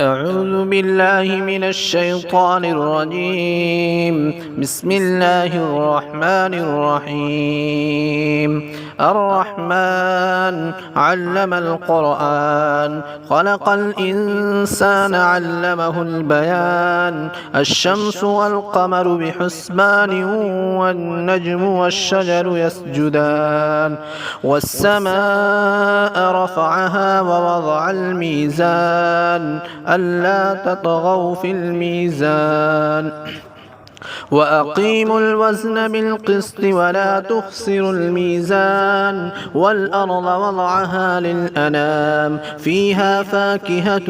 أعوذ بالله من الشيطان الرجيم. بسم الله الرحمن الرحيم. الرحمن علم القرآن، خلق الإنسان علمه البيان. الشمس والقمر بحسبان، والنجم والشجر يسجدان. والسماء رفعها ووضع الميزان ألا تطغوا في الميزان، وأقيموا الوزن بالقسط ولا تخسروا الميزان. والأرض وضعها للأنام، فيها فاكهة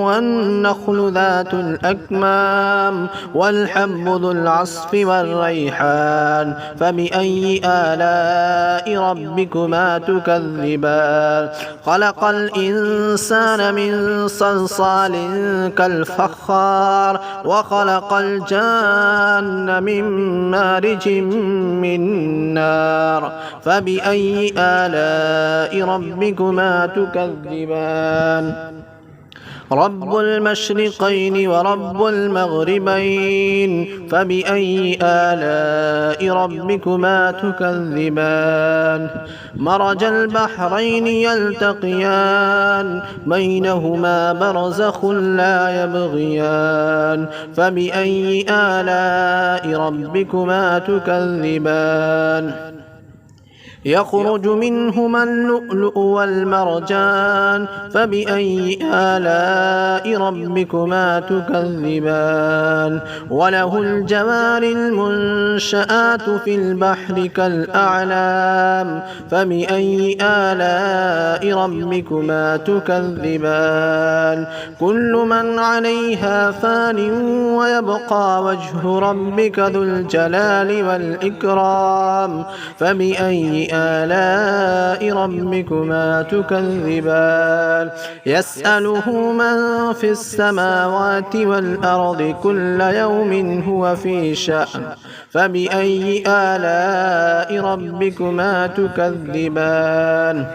والنخل ذات الأكمام، والحب ذو العصف والريحان. فبأي آلاء ربكما تكذبان؟ خلق الإنسان من صلصال كالفخار، وخلق الجان من مارج من نار. فبأي آلاء ربكما تكذبان؟ رب المشرقين ورب المغربين. فبأي آلاء ربكما تكذبان؟ مرج البحرين يلتقيان، بينهما برزخ لا يبغيان. فبأي آلاء ربكما تكذبان؟ يخرج منهما اللؤلؤ والمرجان. فبأي آلاء ربكما تكذبان؟ وله الجوار المنشآت في البحر كالأعلام. فبأي آلاء ربكما تكذبان؟ كل من عليها فان، ويبقى وجه ربك ذو الجلال والإكرام. فبأي آلاء ربكما تكذبان؟ يسأله من في السماوات والأرض كل يوم هو في شأن. فبأي آلاء ربكما تكذبان؟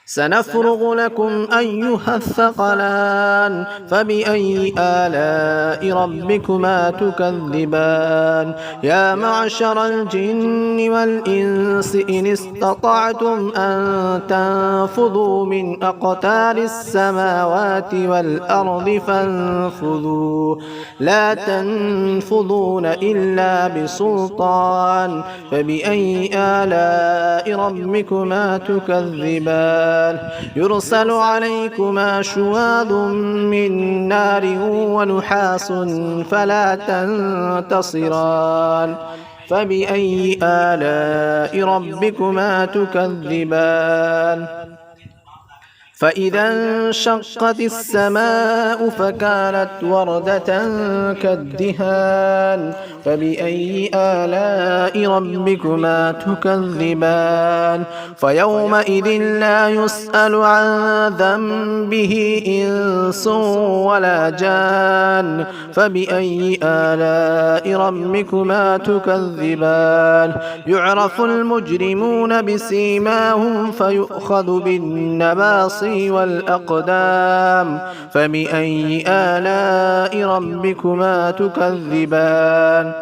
سنفرغ لكم أيها الثقلان. فبأي آلاء ربكما تكذبان؟ يا معشر الجن والإنس إن استطعتم أن تنفذوا من أقطار السماوات والأرض فانفذوا، لا تنفذون إلا بسلطان. فبأي آلاء ربكما تكذبان؟ يرسل عليكما شواظ من نار ونحاس فلا تنتصران. فبأي آلاء ربكما تكذبان؟ فإذا انشقت السماء فكانت وردة كالدهان. فبأي آلاء ربكما تكذبان؟ فيومئذ لا يسأل عن ذنبه إنس ولا جان. فبأي آلاء ربكما تكذبان؟ يعرف المجرمون بسيماهم فيؤخذ بالنواصي والأقدام. فبأي آلاء ربكما تكذبان؟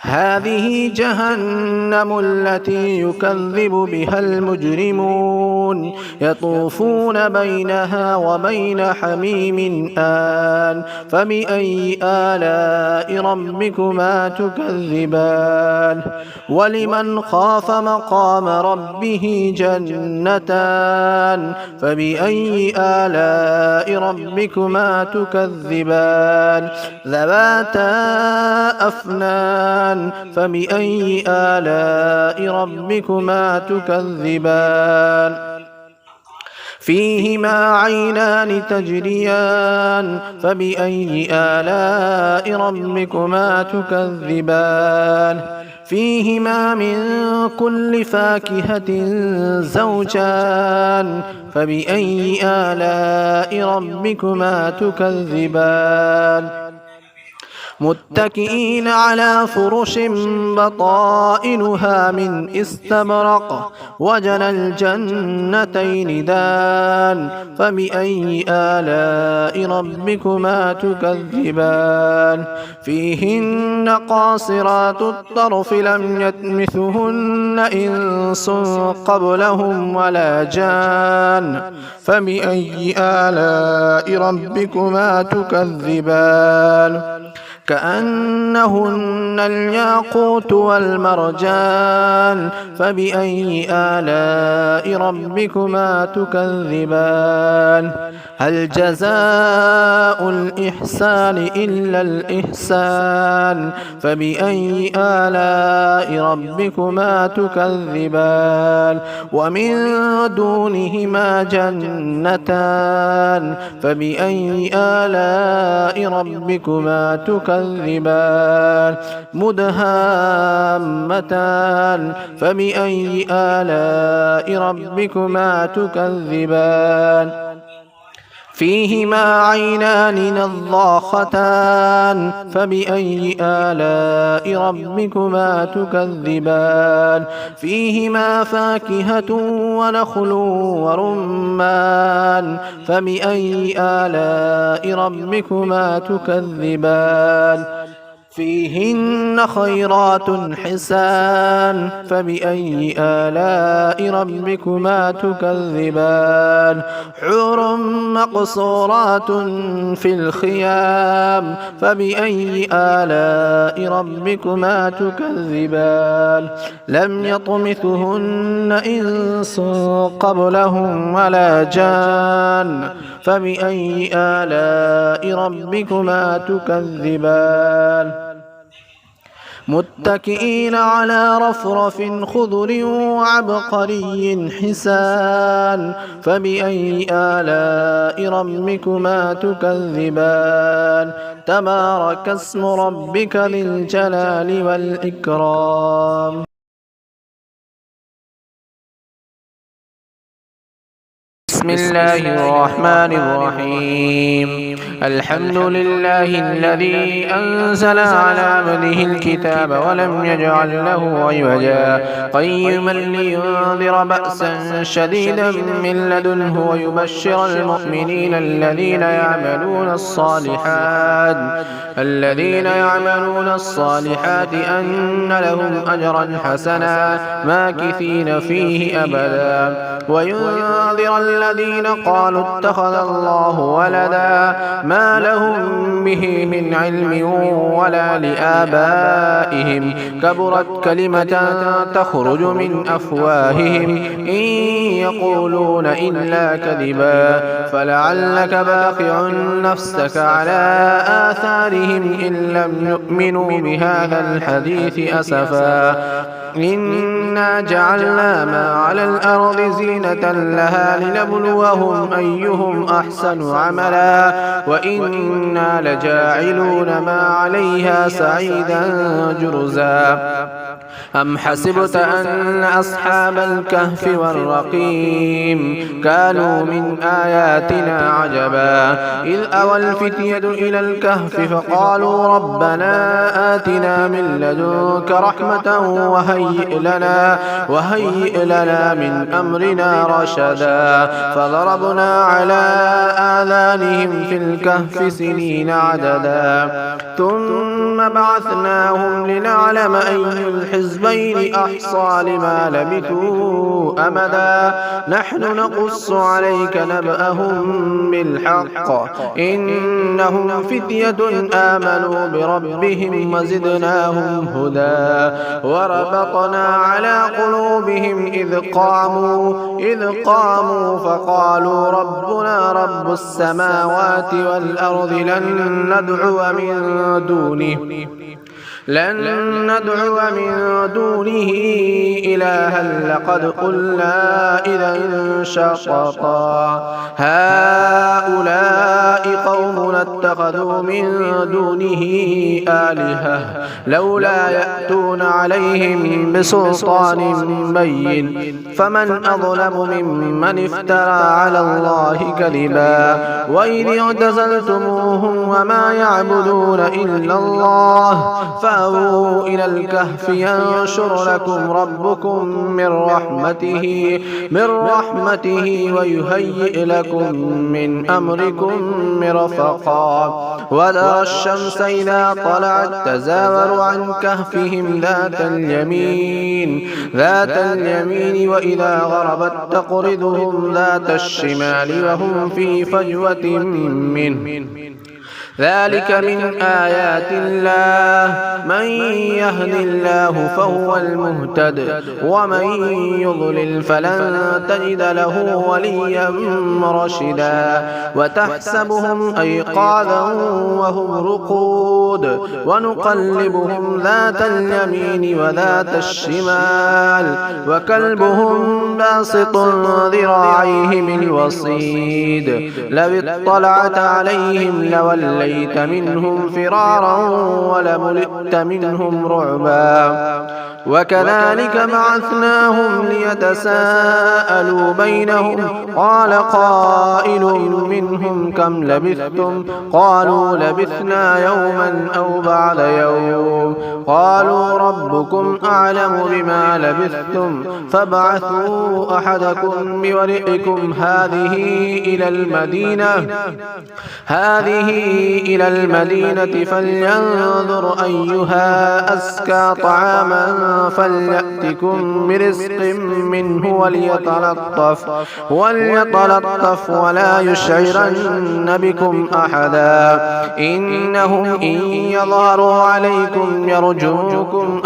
هذه جهنم التي يكذب بها المجرمون، يطوفون بينها وبين حميم آن. فبأي آلاء ربكما تكذبان؟ ولمن خاف مقام ربه جنتان. فبأي آلاء ربكما تكذبان؟ ذواتا أفنان. فبأي آلاء ربكما تكذبان؟ فيهما عينان تجريان. فبأي آلاء ربكما تكذبان؟ فيهما من كل فاكهة زوجان. فبأي آلاء ربكما تكذبان؟ متكئين على فرش بطائنها من استبرق وجنى الجنتين دان فبأي آلاء ربكما تكذبان فيهن قاصرات الطرف لم يطمثهن إنس قبلهم ولا جان فبأي آلاء ربكما تكذبان كأنهن الياقوت والمرجان فبأي آلاء ربكما تكذبان هل جزاء الإحسان إلا الإحسان فبأي آلاء ربكما تكذبان ومن دونهما جنتان فبأي آلاء ربكما تكذبان مدهامتان فبأي آلاء ربكما تكذبان فيهما عينان نضاختان فبأي آلاء ربكما تكذبان فيهما فاكهة ونخل ورمان فبأي آلاء ربكما تكذبان فيهن خيرات حسان فبأي آلاء ربكما تكذبان حور مقصورات في الخيام فبأي آلاء ربكما تكذبان لم يطمثهن إنس قبلهم ولا جان فبأي آلاء ربكما تكذبان متكئين على رفرف خضر وعبقري حسان فبأي آلاء ربكما تكذبان تبارك اسم ربك ذي الجلال والإكرام بسم الله الرحمن الرحيم الحمد لله الذي أنزل على عبده الكتاب ولم يجعل له عوجا قيما لينذر بأسا شديدا من لدنه ويبشر المؤمنين الذين يعملون الصالحات أن لهم أجرا حسنا ماكثين فيه أبدا وينذر الذين قالوا اتخذ الله ولدا ما لهم به من علم ولا لآبائهم كبرت كلمة تخرج من أفواههم إن يقولون إلا كذبا فلعلك باخع نفسك على آثارهم إن لم يؤمنوا بهذا الحديث أسفا إنا جعلنا ما على الأرض زينة لها لنبلوهم أيهم أحسن عملا وإنا لجاعلون ما عليها سعيدا جرزا أم حسبت أن أصحاب الكهف والرقيم كانوا من آياتنا عجبا إذ أوى الفتية إلى الكهف فقالوا ربنا آتنا من لدنك رحمة وهيئ لنا من أمرنا رشدا فضربنا على آذانهم في الكهف سنين عددا ثم بعثناهم لنعلم أي الحزبين أحصى لما لبثوا أمدا نحن نقص عليك نبأهم بالحق إنهم فتية آمنوا بربهم وزدناهم هدى وربطنا على قلوبهم إذ قاموا فقالوا ربنا رب السماوات والأرض لن ندعو من دونه إلها لقد قلنا إذا شططا هؤلاء قومنا اتخذوا من دونه آلهة لولا يأتون يأتون عليهم بسلطان بين فمن أظلم ممن افترى على الله كذبا وإذ اعتزلتموهم وما يعبدون إلا الله فأووا إلى الكهف ينشر لكم ربكم من رحمته ويهيئ لكم من أمركم مرفقا وترى الشمس إذا طلعت تزاور عن كهفهم ذات اليمين وإذا غربت تقرضهم ذات الشمال وهم في فجوة منه ذلك من آيات الله من يهد الله فهو المهتد ومن يضلل فلن تجد له وليا مرشدا وتحسبهم أيقاظا وهم رقود ونقلبهم ذات اليمين وذات الشمال وكلبهم باسط ذراعيه بالوصيد لو اطلعت عليهم لوليت منهم فرارا ولملئت منهم رعبا وكذلك بعثناهم ليتساءلوا بينهم قال قائل منهم كم لبثتم قالوا لبثنا يوما أو بعد يوم قالوا ربكم أعلم بما لبثتم فابعثوا أحدكم بورقكم هذه إلى المدينة فلينظر أيها أزكى طعاما فليأتكم برزق منه وليتلطف ولا يشعرن بكم أحدا إنهم إن يظهروا عليكم يرجوكم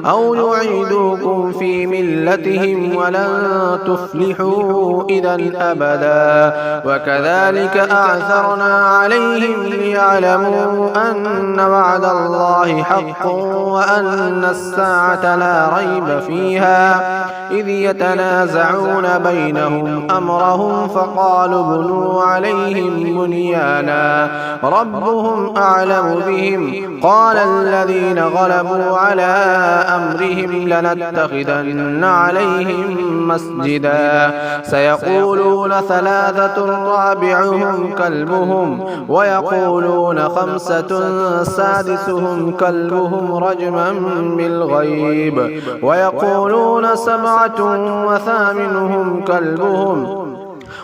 أو يعيدوكم في ملتهم ولن تفلحوا إذا أبدا وكذلك أعثرنا عليهم ليعلموا أن وعد الله حق وأن الساعة لا ريب فيها إذ يتنازعون بينهم أمرهم فقالوا بنوا عليهم بنيانا ربهم أعلم بهم قال الذين غلبوا على أمرهم لنتخذن عليهم مسجدا سيقولون ثلاثة رابعهم كلبهم ويقولون خمسة سادسهم كلبهم رجما بالغيب ويقولون سبعة وثامنهم كلبهم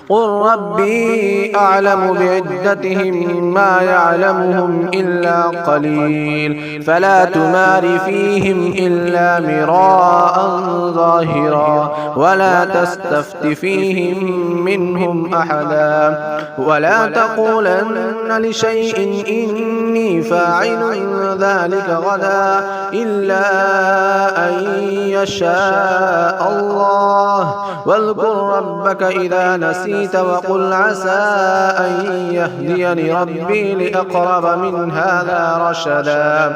قل ربي أعلم بعدتهم ما يعلمهم إلا قليل فلا تمار فيهم إلا مراء ظاهرا ولا تستفت فيهم منهم أحدا ولا تقولن لشيء إني فاعل ذلك غدا إلا أن يشاء الله واذكر ربك إذا نسيت وقل عسى أن يهديني ربي لأقرب من هذا رشدا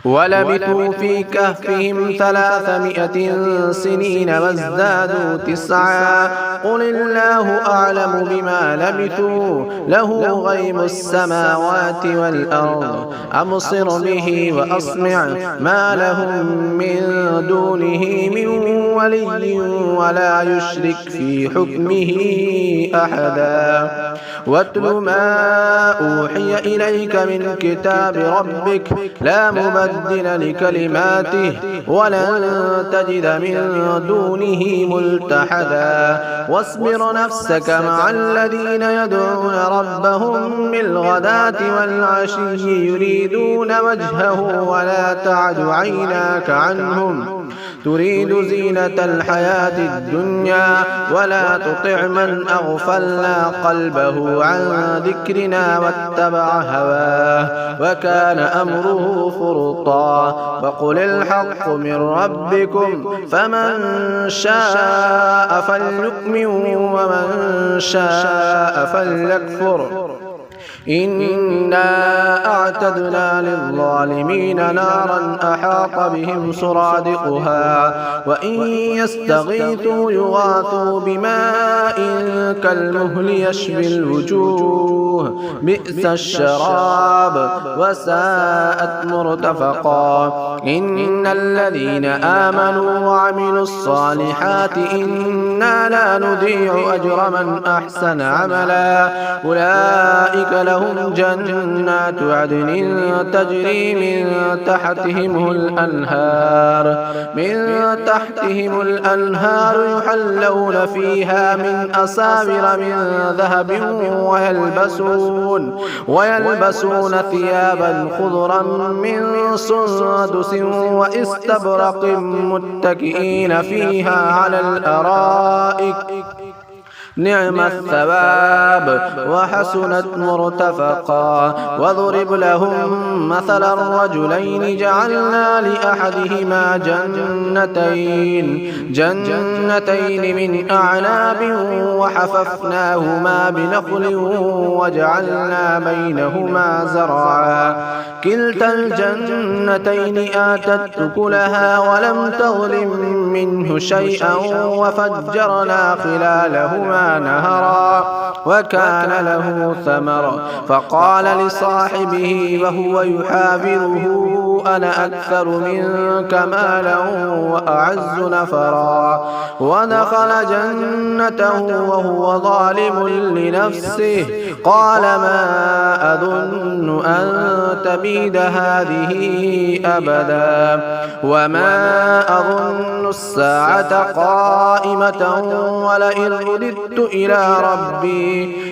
ولبثوا في كهفهم 300 سنين وازدادوا 9 قل الله أعلم بما لبثوا له غيب السماوات والأرض أبصر به وأسمع ما لهم من دونه من ولي ولا يشرك في حكمه أحدا واتل ما أوحي إليك من كتاب ربك لا مبدل لكلماته ولن تجد من دونه ملتحدا واصبر نفسك مع الذين يدعون ربهم بالغداة والعشي يريدون وجهه ولا تعد عيناك عنهم تريد زينة الحياة الدنيا ولا تطع من أغفلنا قلبه عن ذكرنا واتبع هواه وكان أمره فرطا فقل الحق من ربكم فمن شاء فليؤمن ومن شاء فليكفر إنا أعتدنا للظالمين نارا أحاط بهم سرادقها وإن يستغيثوا يغاثوا بماء كالمهل يشوي الوجوه بئس الشراب وساءت مرتفقا إن الذين آمنوا وعملوا الصالحات إنا لا نضيع أجر من أحسن عملا أولئك لهم جنات عدن تجري من تحتهم الأنهار يحلون فيها من أساور من ذهب ويلبسون ثيابا خضرا من سندس واستبرق متكئين فيها على الأرائك نعم الثواب وحسنت مرتفقا وضرب لهم مثل الرجلين جعلنا لأحدهما جنتين من أعناب وحففناهما بنخل وجعلنا بينهما زرعا كلتا الجنتين آتت أكلها ولم تظلم منه شيئا وفجرنا خلالهما نهرا وكان له ثمر فقال لصاحبه وهو يحاوره أنا أكثر منك مالا وأعز نفرا ودخل جنته وهو ظالم لنفسه قال ما أظن أن تبيد هذه أبدا وما أظن الساعة قائمة ولئن رددت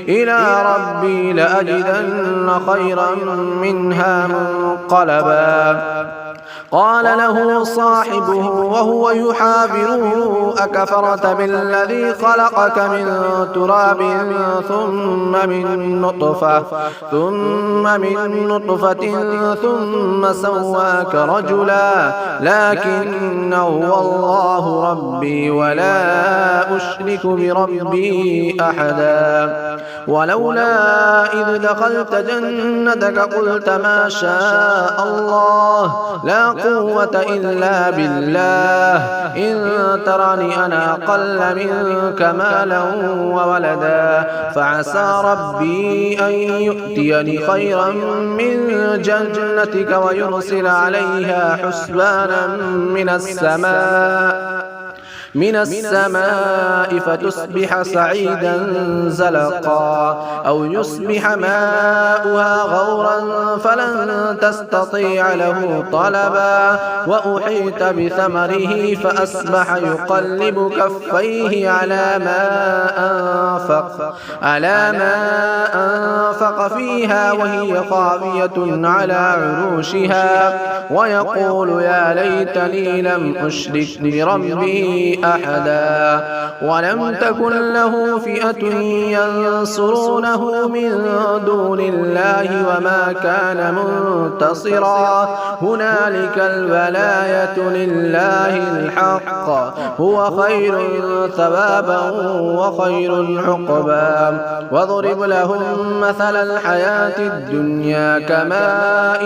إلى ربي لأجدن خيرا منها منقلبا قال له صاحبه وهو يحاوره أكفرت بالذي خلقك من تراب ثم من نطفة ثم سواك رجلا لكن هو الله ربي ولا أشرك بربي أحدا ولولا إذ دخلت جنتك قلت ما شاء الله لا قوة إلا بالله إن ترني أنا أقل منك مالا وولدا فعسى ربي أن يؤتيني خيرا من جنتك ويرسل عليها حسبانا من السماء فتصبح صعيدا زلقا أو يصبح ماؤها غورا فلن تستطيع له طلبا وأحيط بثمره فأصبح يقلب كفيه على ما أنفق فيها وهي خاوية على عروشها ويقول يا ليتني لم أشرك بربي أحدا ولم تكن له فئة ينصرونه من دون الله وما كان منتصرا هنالك الولاية لله الحق هو خير ثوابا وخير عقبا وضرب لهم مثل الحياة الدنيا كماء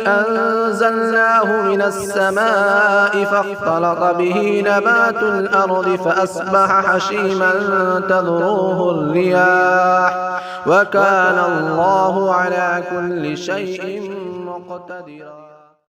أنزلناه من السماء فاختلط به نبات الأرض فأصبح حشيما تذروه الرياح وكان الله على كل شيء مقتدرا.